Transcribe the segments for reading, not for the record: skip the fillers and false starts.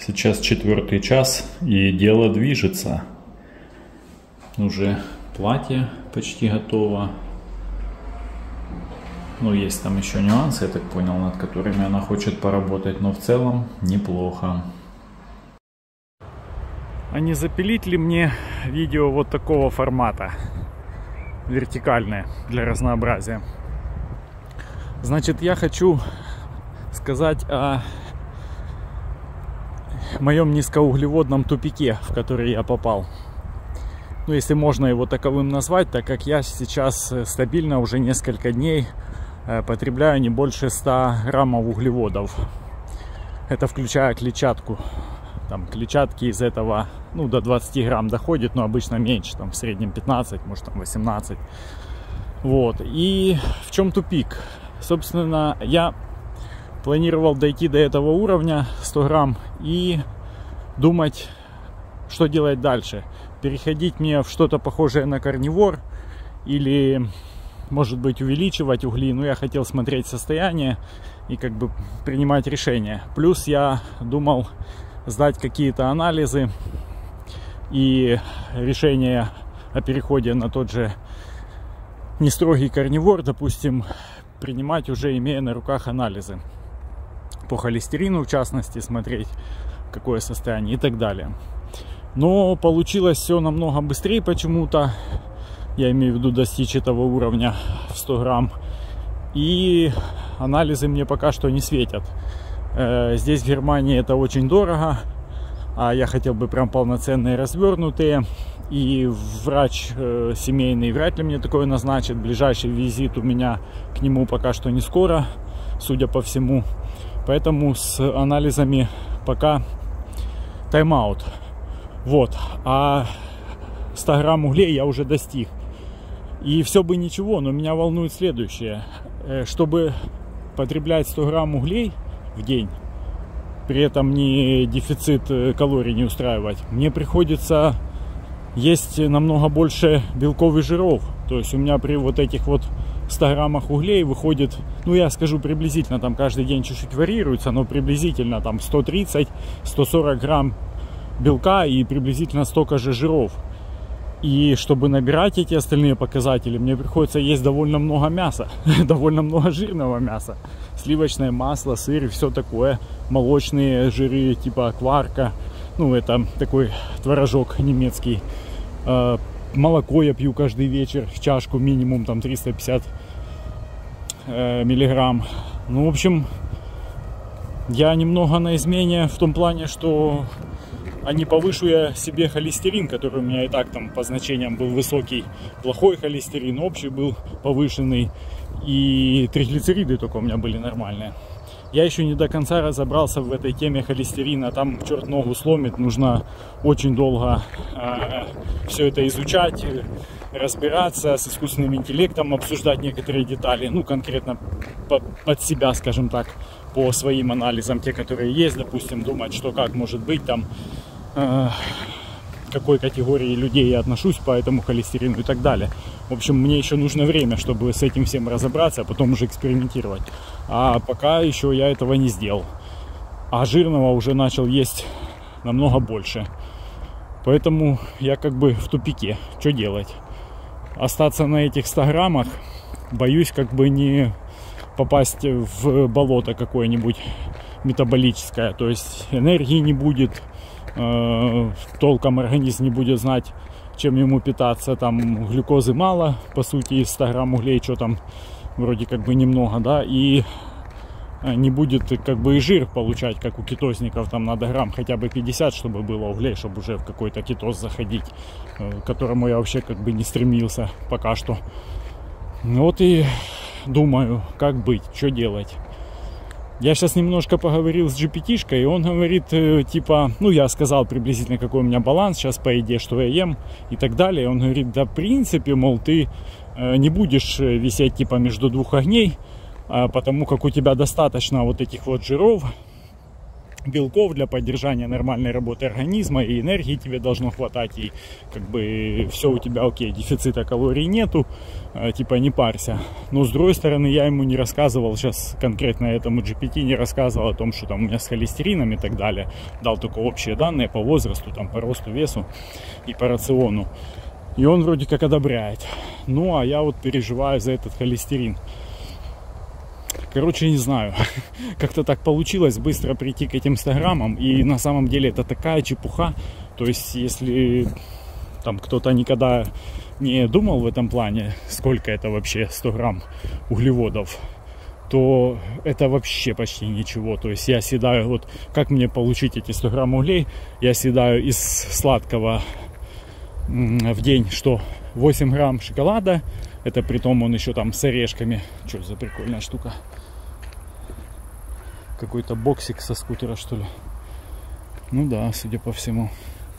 Сейчас 4-й час, и дело движется. Уже платье почти готово. Ну, есть там еще нюансы, я так понял, над которыми она хочет поработать, но в целом неплохо. А не запилить ли мне видео вот такого формата? Вертикальное, для разнообразия. Значит, я хочу сказать о моем низкоуглеводном тупике, в который я попал. Ну, если можно его таковым назвать, так как я сейчас стабильно уже несколько дней потребляю не больше 100 граммов углеводов. Это включая клетчатку. Там клетчатки из этого, ну, до 20 грамм доходит, но обычно меньше, там в среднем 15, может там 18. Вот. И в чем тупик? Собственно, я планировал дойти до этого уровня 100 грамм и думать, что делать дальше. Переходить мне в что-то похожее на карнивор или, может быть, увеличивать угли. Но я хотел смотреть состояние и как бы принимать решения. Плюс я думал сдать какие-то анализы и решение о переходе на тот же нестрогий карнивор, допустим, принимать уже имея на руках анализы. По холестерину, в частности, смотреть, какое состояние и так далее. Но получилось все намного быстрее почему-то. Я имею в виду достичь этого уровня в 100 грамм. И анализы мне пока что не светят. Здесь в Германии это очень дорого. А я хотел бы прям полноценные, развернутые. И врач семейный вряд ли мне такое назначит. Ближайший визит у меня к нему пока что не скоро, судя по всему. Поэтому с анализами пока тайм-аут. Вот. А 100 грамм углей я уже достиг. И все бы ничего, но меня волнует следующее. Чтобы потреблять 100 грамм углей в день, при этом не дефицит калорий не устраивать, мне приходится есть намного больше белков и жиров. То есть у меня при вот этих вот 100 граммах углей выходит, ну я скажу приблизительно, там каждый день чуть-чуть варьируется, но приблизительно там 130-140 грамм белка и приблизительно столько же жиров. И чтобы набирать эти остальные показатели, мне приходится есть довольно много мяса, довольно много жирного мяса. Сливочное масло, сыр и все такое. Молочные жиры типа кварка, ну это такой творожок немецкий. Молоко я пью каждый вечер, чашку минимум там 350 миллиграмм. Ну, в общем, я немного на измене в том плане, что не повышу я себе холестерин, который у меня и так там по значениям был высокий. Плохой холестерин, общий был повышенный. И триглицериды только у меня были нормальные. Я еще не до конца разобрался в этой теме холестерина. Там черт ногу сломит. Нужно очень долго все это изучать, разбираться, с искусственным интеллектом обсуждать некоторые детали. Ну, конкретно под себя, скажем так, по своим анализам, те, которые есть, допустим, думать, что как может быть там, к какой категории людей я отношусь по этому холестерину и так далее. В общем, мне еще нужно время, чтобы с этим всем разобраться, а потом уже экспериментировать. А пока еще я этого не сделал. А жирного уже начал есть намного больше. Поэтому я как бы в тупике. Что делать? Остаться на этих 100 граммах, боюсь как бы не попасть в болото какое-нибудь метаболическое. То есть энергии не будет, толком организм не будет знать, чем ему питаться. Там глюкозы мало, по сути, из 100 грамм углей, что там вроде как бы немного, да, и не будет как бы и жир получать, как у кетозников. Там надо грамм хотя бы 50, чтобы было углей, чтобы уже в какой-то кетоз заходить, к которому я вообще как бы не стремился пока что. Вот и думаю, как быть, что делать. Я сейчас немножко поговорил с GPT-шкой, и он говорит, типа, ну, я сказал приблизительно, какой у меня баланс сейчас по еде, что я ем и так далее. Он говорит, да, в принципе, мол, ты не будешь висеть, типа, между двух огней, потому как у тебя достаточно вот этих вот жиров, белков для поддержания нормальной работы организма, и энергии тебе должно хватать, и как бы все у тебя окей, дефицита калорий нету, типа не парься. Но с другой стороны, я ему не рассказывал, сейчас конкретно этому GPT не рассказывал о том, что там у меня с холестерином и так далее, дал только общие данные по возрасту, там по росту, весу и по рациону. И он вроде как одобряет. Ну, а я вот переживаю за этот холестерин. Короче, не знаю, как-то так получилось быстро прийти к этим 100 граммам, и на самом деле это такая чепуха, то есть если там кто-то никогда не думал в этом плане, сколько это вообще 100 грамм углеводов, то это вообще почти ничего. То есть я съедаю, вот как мне получить эти 100 грамм углей, я съедаю из сладкого в день, что 8 грамм шоколада, это притом он еще там с орешками, что за прикольная штука. Какой-то боксик со скутера, что ли. Ну да, судя по всему.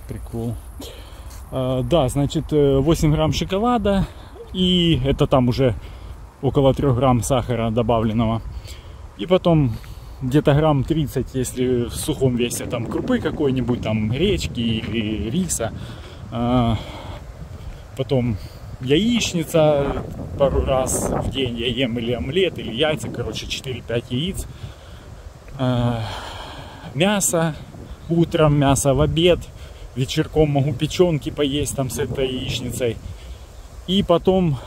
Прикол. Да, значит, 8 грамм шоколада. И это там уже около 3 грамм сахара добавленного. И потом где-то грамм 30, если в сухом весе, там крупы какой-нибудь, там гречки или риса. Потом яичница пару раз в день я ем, или омлет, или яйца, короче, 4-5 яиц. Мясо утром, мясо в обед, вечерком могу печенки поесть там с этой яичницей. И потом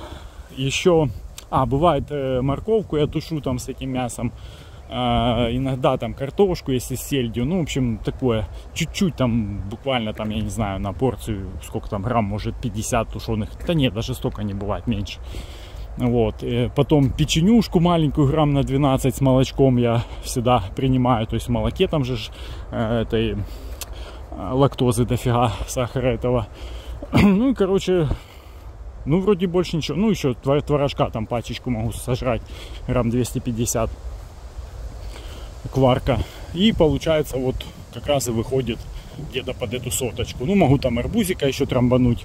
еще, бывает морковку я тушу там с этим мясом, иногда там картошку, если с сельдью, ну, в общем, такое, чуть-чуть там, буквально там, я не знаю, на порцию, сколько там грамм, может 50 тушеных, да нет, даже столько не бывает, меньше. Вот, потом печенюшку маленькую, грамм на 12 с молочком я всегда принимаю, то есть в молоке там же этой лактозы дофига, сахара этого. Ну и, короче, ну вроде больше ничего, ну еще творожка там пачечку могу сожрать, грамм 250, кварка. И получается вот как раз и выходит где-то под эту 100. Ну могу там арбузика еще трамбануть.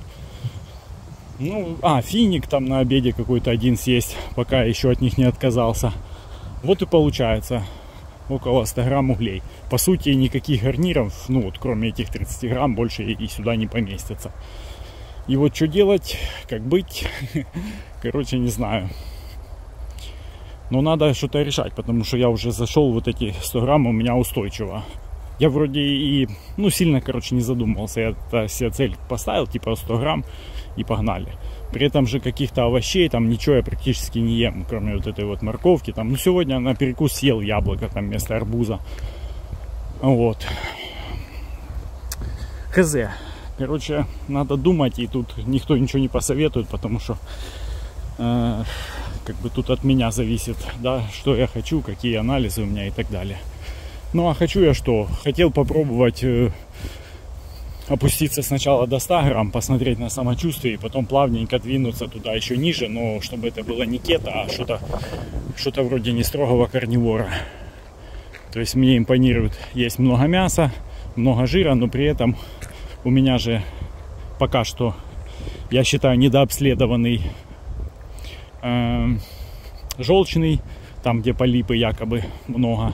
Ну, финик там на обеде какой-то один съесть, пока еще от них не отказался. Вот и получается около 100 грамм углей. По сути, никаких гарниров, ну вот кроме этих 30 грамм, больше и сюда не поместится. И вот что делать, как быть, короче, не знаю. Но надо что-то решать, потому что я уже зашел, вот эти 100 грамм у меня устойчиво. Я вроде и, ну, сильно, короче, не задумывался. Я себе цель поставил, типа 100 грамм, и погнали. При этом же каких-то овощей там ничего я практически не ем, кроме вот этой вот морковки. Там, ну, сегодня на перекус съел яблоко там вместо арбуза. Вот. Хз. Короче, надо думать, и тут никто ничего не посоветует, потому что как бы тут от меня зависит, да, что я хочу, какие анализы у меня и так далее. Ну, а хочу я что? Хотел попробовать опуститься сначала до 100 грамм, посмотреть на самочувствие, и потом плавненько двинуться туда еще ниже, но чтобы это было не кето, а что-то вроде не строгого карнивора. То есть мне импонирует, есть много мяса, много жира, но при этом у меня же пока что, я считаю, недообследованный желчный, там где полипы якобы много.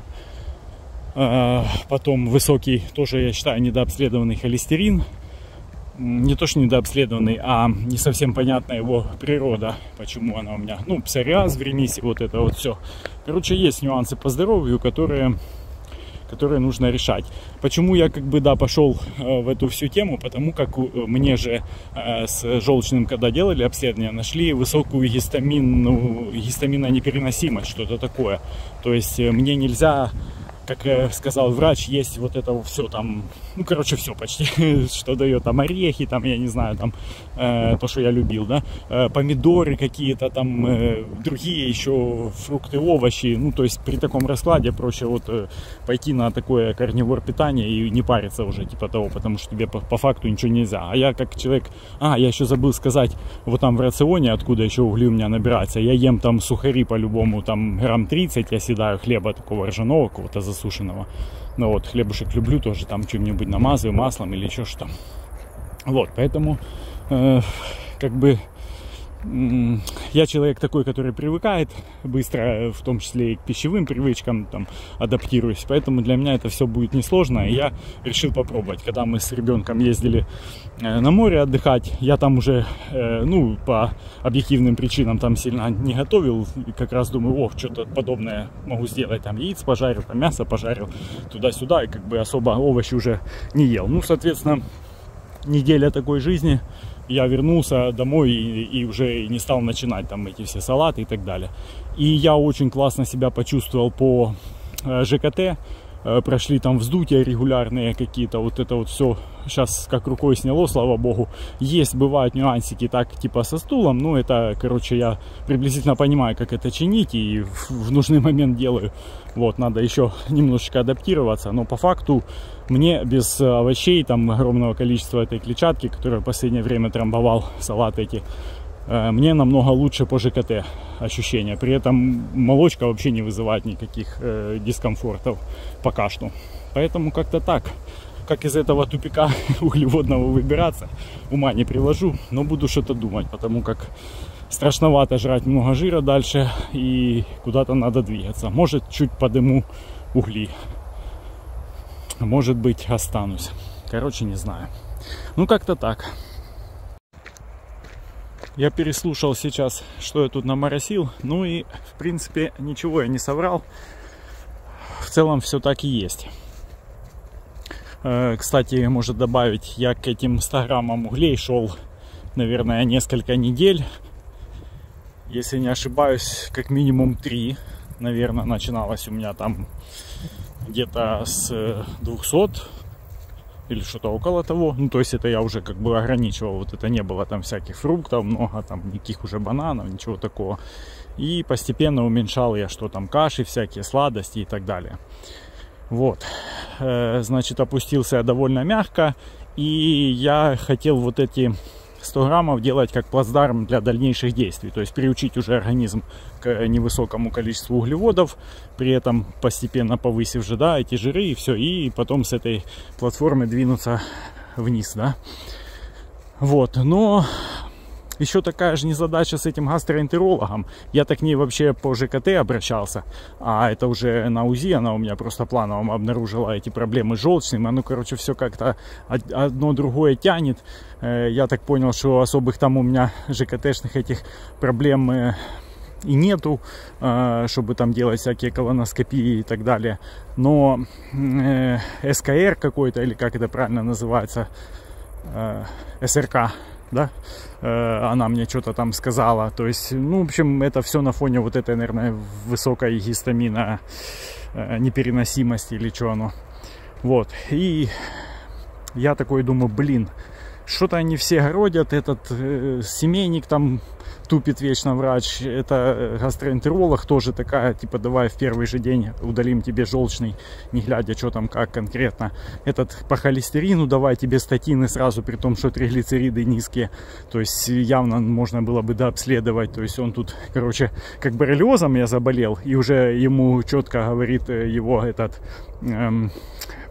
Потом высокий, тоже я считаю, недообследованный холестерин. Не то что недообследованный, а не совсем понятна его природа, почему она у меня. Ну, псориаз в ремиссии, вот это вот все. Короче, есть нюансы по здоровью, которые нужно решать. Почему я как бы, да, пошел в эту всю тему? Потому как мне же с желчным, когда делали обследование, нашли высокую гистаминоneпереносимость, что-то такое. То есть мне нельзя, как сказал врач, есть вот это все там, ну, короче, все почти, что дает там орехи, там, я не знаю, там, то, что я любил, да, помидоры какие-то там, другие еще фрукты, овощи, ну, то есть при таком раскладе проще вот пойти на такое карнивор питание и не париться уже, типа того, потому что тебе по факту ничего нельзя. А я как человек, я еще забыл сказать, вот там в рационе, откуда еще угли у меня набираются, я ем там сухари по-любому, там грамм 30 я съедаю хлеба такого ржаного, какого-то засушенного. Ну вот, хлебушек люблю тоже, там чем-нибудь намазываю, маслом или еще что. Вот, поэтому как бы я человек такой, который привыкает быстро, в том числе и к пищевым привычкам, там, адаптируюсь. Поэтому для меня это все будет несложно. И я решил попробовать. Когда мы с ребенком ездили на море отдыхать, я там уже, ну, по объективным причинам там сильно не готовил. И как раз думаю, о, что-то подобное могу сделать. Там яиц пожарил, там мясо пожарил, туда-сюда. И как бы особо овощи уже не ел. Ну, соответственно, неделя такой жизни. Я вернулся домой и уже не стал начинать там эти все салаты и так далее. И я очень классно себя почувствовал по ЖКТ. Прошли там вздутия регулярные какие-то. Вот это вот все сейчас как рукой сняло, слава богу. Есть, бывают нюансики так типа со стулом. Но это, короче, я приблизительно понимаю, как это чинить. И в нужный момент делаю. Вот, надо еще немножечко адаптироваться. Но по факту мне без овощей, там огромного количества этой клетчатки, которую в последнее время трамбовал, салаты эти, мне намного лучше по ЖКТ ощущения. При этом молочка вообще не вызывает никаких дискомфортов пока что. Поэтому как-то так. Как из этого тупика углеводного выбираться, ума не приложу, но буду что-то думать, потому как страшновато жрать много жира дальше и куда-то надо двигаться. Может, чуть подыму угли. Может быть, останусь. Короче, не знаю. Ну, как-то так. Я переслушал сейчас, что я тут наморосил. Ну и, в принципе, ничего я не соврал. В целом, все так и есть. Кстати, может добавить, я к этим 100 граммам углей шел, наверное, несколько недель. Если не ошибаюсь, как минимум 3, наверное, начиналось у меня там где-то с 200 или что-то около того. Ну, то есть это я уже как бы ограничивал. Вот это не было там всяких фруктов много, там никаких уже бананов, ничего такого. И постепенно уменьшал я, что там каши всякие, сладости и так далее. Вот. Значит, опустился я довольно мягко. И я хотел вот эти 100 граммов делать как плацдарм для дальнейших действий. То есть приучить уже организм к невысокому количеству углеводов, при этом постепенно повысив же, да, эти жиры и все. И потом с этой платформы двинуться вниз, да. Вот, но еще такая же незадача с этим гастроэнтерологом. Я так к ней вообще по ЖКТ обращался, а это уже на УЗИ, она у меня просто планово обнаружила эти проблемы с желчным. Ну, короче, все как-то одно другое тянет. Я так понял, что особых там у меня ЖКТшных этих проблем и нету, чтобы там делать всякие колоноскопии и так далее. Но СКР какой-то, или как это правильно называется, СРК, да, она мне что-то там сказала. То есть, ну, в общем, это все на фоне вот этой, наверное, высокой гистамина непереносимости или что оно. Вот. И я такой думаю, блин, что-то они все городят, этот семейник там тупит вечно врач, это гастроэнтеролог тоже такая, типа, давай в первый же день удалим тебе желчный, не глядя, что там, как конкретно. Этот по холестерину давай тебе статины сразу, при том, что триглицериды низкие. То есть явно можно было бы дообследовать. То есть он тут, короче, как боррелиозом я заболел, и уже ему четко говорит его этот...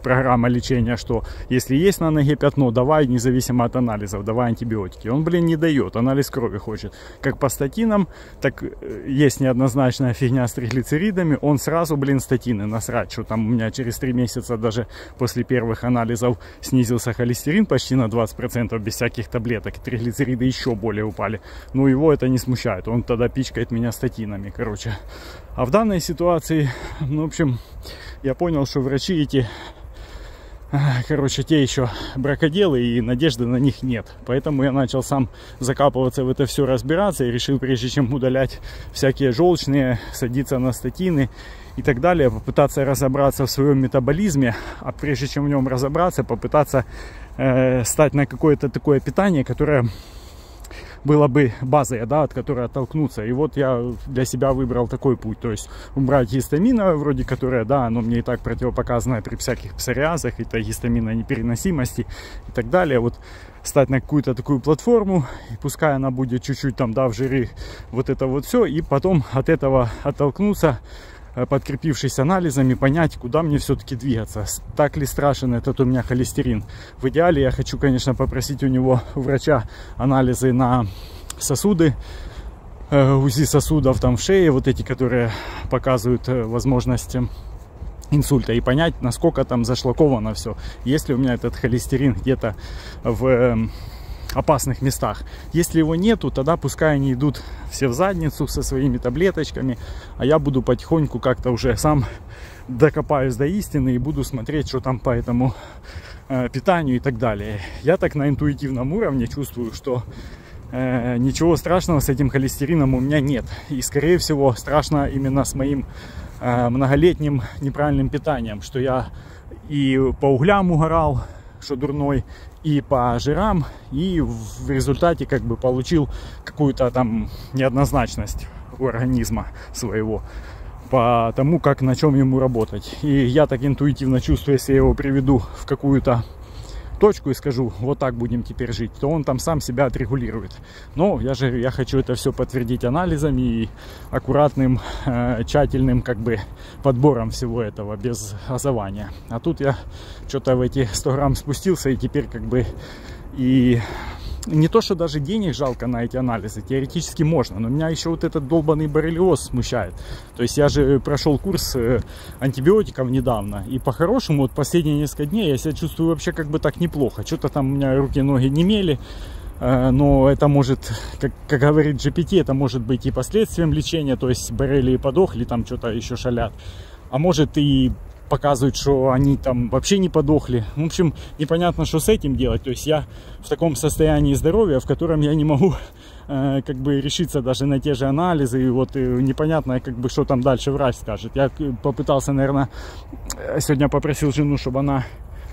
программа лечения, что если есть на ноге пятно, давай, независимо от анализов, давай антибиотики. Он, блин, не дает, анализ крови хочет. Как по статинам, так есть неоднозначная фигня с триглицеридами, он сразу, блин, статины насрать, что там у меня через 3 месяца даже после первых анализов снизился холестерин почти на 20% без всяких таблеток, триглицериды еще более упали. Ну, его это не смущает, он тогда пичкает меня статинами, короче. А в данной ситуации, ну, в общем, я понял, что врачи эти, короче, те еще бракоделы, и надежды на них нет. Поэтому я начал сам закапываться в это все, разбираться, и решил, прежде чем удалять всякие желчные, садиться на статины и так далее, попытаться разобраться в своем метаболизме, а прежде чем в нем разобраться, попытаться стать на какое-то такое питание, которое было бы базой, да, от которой оттолкнуться. И вот я для себя выбрал такой путь. То есть убрать гистамина, вроде которое, да, оно мне и так противопоказано при всяких псориазах, это гистамина непереносимости и так далее. Вот стать на какую-то такую платформу, и пускай она будет чуть-чуть там, да, в жире, вот это вот все, и потом от этого оттолкнуться, подкрепившись анализами, понять, куда мне все-таки двигаться. Так ли страшен этот у меня холестерин. В идеале я хочу, конечно, попросить у него, у врача, анализы на сосуды, УЗИ сосудов там в шее, вот эти, которые показывают возможность инсульта, и понять, насколько там зашлаковано все, если у меня этот холестерин где-то в опасных местах. Если его нету, тогда пускай они идут все в задницу со своими таблеточками, а я буду потихоньку как-то уже сам докопаюсь до истины и буду смотреть, что там по этому питанию и так далее. Я так на интуитивном уровне чувствую, что ничего страшного с этим холестерином у меня нет. И скорее всего страшно именно с моим многолетним неправильным питанием, что я и по углям угорал, что дурной, и по жирам, и в результате как бы получил какую-то там неоднозначность у организма своего по тому, как на чем ему работать. И я так интуитивно чувствую, если я его приведу в какую-то точку и скажу, вот так будем теперь жить, то он там сам себя отрегулирует. Но я хочу это все подтвердить анализами и аккуратным, тщательным как бы подбором всего этого, без газования. А тут я что-то в эти 100 грамм спустился, и теперь как бы и не то, что даже денег жалко на эти анализы, теоретически можно, но меня еще вот этот долбанный боррелиоз смущает. То есть я же прошел курс антибиотиков недавно, и по-хорошему вот последние несколько дней я себя чувствую вообще как бы так неплохо. Что-то там у меня руки, ноги немели, но это может, как говорит GPT, это может быть и последствием лечения, то есть боррелии подохли, там что-то еще шалят, а может и показывают, что они там вообще не подохли. В общем, непонятно, что с этим делать. То есть я в таком состоянии здоровья, в котором я не могу как бы решиться даже на те же анализы. И вот непонятно, как бы, что там дальше врач скажет. Я попытался, наверное, сегодня попросил жену, чтобы она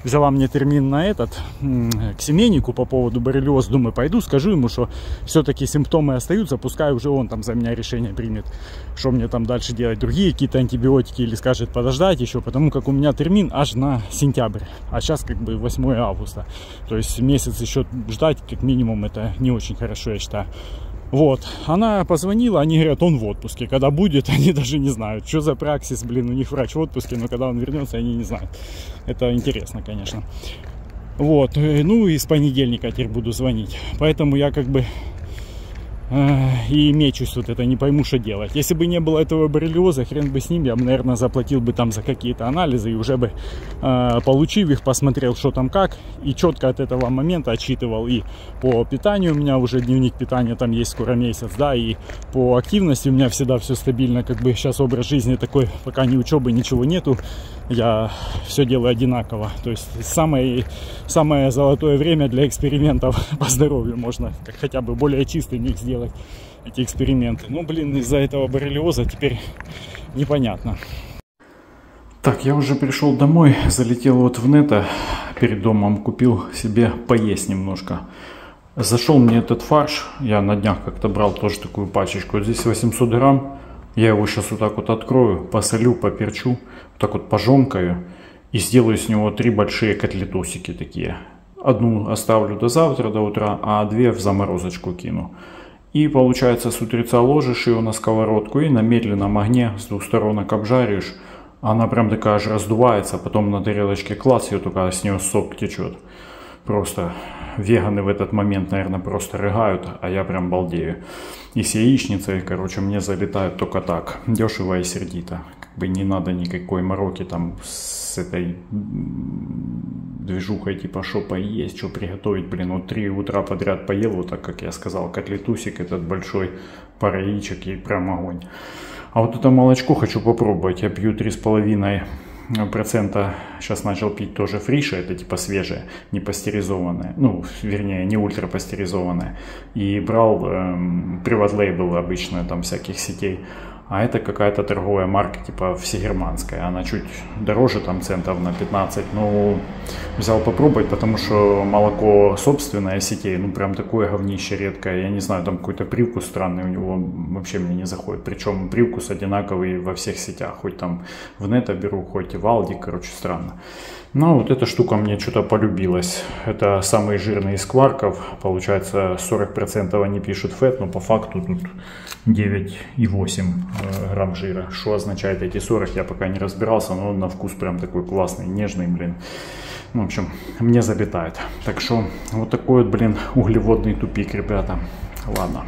взяла мне термин на к семейнику по поводу боррелиоза. Думаю, пойду, скажу ему, что все-таки симптомы остаются, пускай уже он там за меня решение примет, что мне там дальше делать, другие какие-то антибиотики, или скажет подождать еще, потому как у меня термин аж на сентябрь, а сейчас как бы 8 августа, то есть месяц еще ждать как минимум, это не очень хорошо, я считаю. Вот, она позвонила, они говорят, он в отпуске. Когда будет, они даже не знают, что за праксис, блин, у них врач в отпуске, но когда он вернется, они не знают. Это интересно, конечно. Вот, ну и с понедельника теперь буду звонить. Поэтому я как бы и мечусь вот это, не пойму, что делать. Если бы не было этого боррелиоза, хрен бы с ним, я бы, наверное, заплатил бы там за какие-то анализы и уже бы, получив их, посмотрел, что там как, и четко от этого момента отчитывал и по питанию, у меня уже дневник питания там есть скоро месяц, да, и по активности у меня всегда все стабильно, как бы сейчас образ жизни такой, пока ни учебы, ничего нету, я все делаю одинаково, то есть самое золотое время для экспериментов по здоровью, можно хотя бы более чистый микс сделать эти эксперименты. Ну, блин, из-за этого боррелиоза теперь непонятно. Так, я уже пришел домой, залетел вот в Нето, перед домом купил себе поесть немножко. Зашел мне этот фарш, я на днях как-то брал тоже такую пачечку, здесь 800 грамм. Я его сейчас вот так вот открою, посолю, поперчу, вот так вот пожомкаю и сделаю с него 3 большие котлетосики такие. Одну оставлю до завтра, до утра, а 2 в заморозочку кину. И получается, с утреца ложишь ее на сковородку и на медленном огне с 2 сторонок обжаришь. Она прям такая аж раздувается, потом на тарелочке класс, ее только с нее сок течет. Просто веганы в этот момент, наверное, просто рыгают, а я прям балдею. И с яичницей, короче, мне залетают только так, дешево и сердито. Как бы не надо никакой мороки там с этой движухой, типа, что поесть, что приготовить. Блин, вот 3 утра подряд поел, вот так, как я сказал, котлетусик этот большой, пара яичек и прям огонь. А вот это молочко хочу попробовать, я пью 3,5%, сейчас начал пить тоже фриша, это типа свежее, не пастеризованное, ну, вернее, не ультрапастеризованное. И брал Private Label обычно, там всяких сетей. А это какая-то торговая марка, типа всегерманская. Она чуть дороже, там центов на 15. Ну, взял попробовать, потому что молоко собственное сетей, ну, прям такое говнище редкое. Я не знаю, там какой-то привкус странный у него, вообще мне не заходит. Причем привкус одинаковый во всех сетях. Хоть там в Нето беру, хоть и в Алди, короче, странно. Но вот эта штука мне что-то полюбилась. Это самый жирный из кварков. Получается, 40% они пишут фэт, но по факту тут 9,8 грамм жира. Что означает эти 40, я пока не разбирался, но на вкус прям такой классный, нежный, блин. Ну, в общем, мне залетает. Так что вот такой вот, блин, углеводный тупик, ребята. Ладно.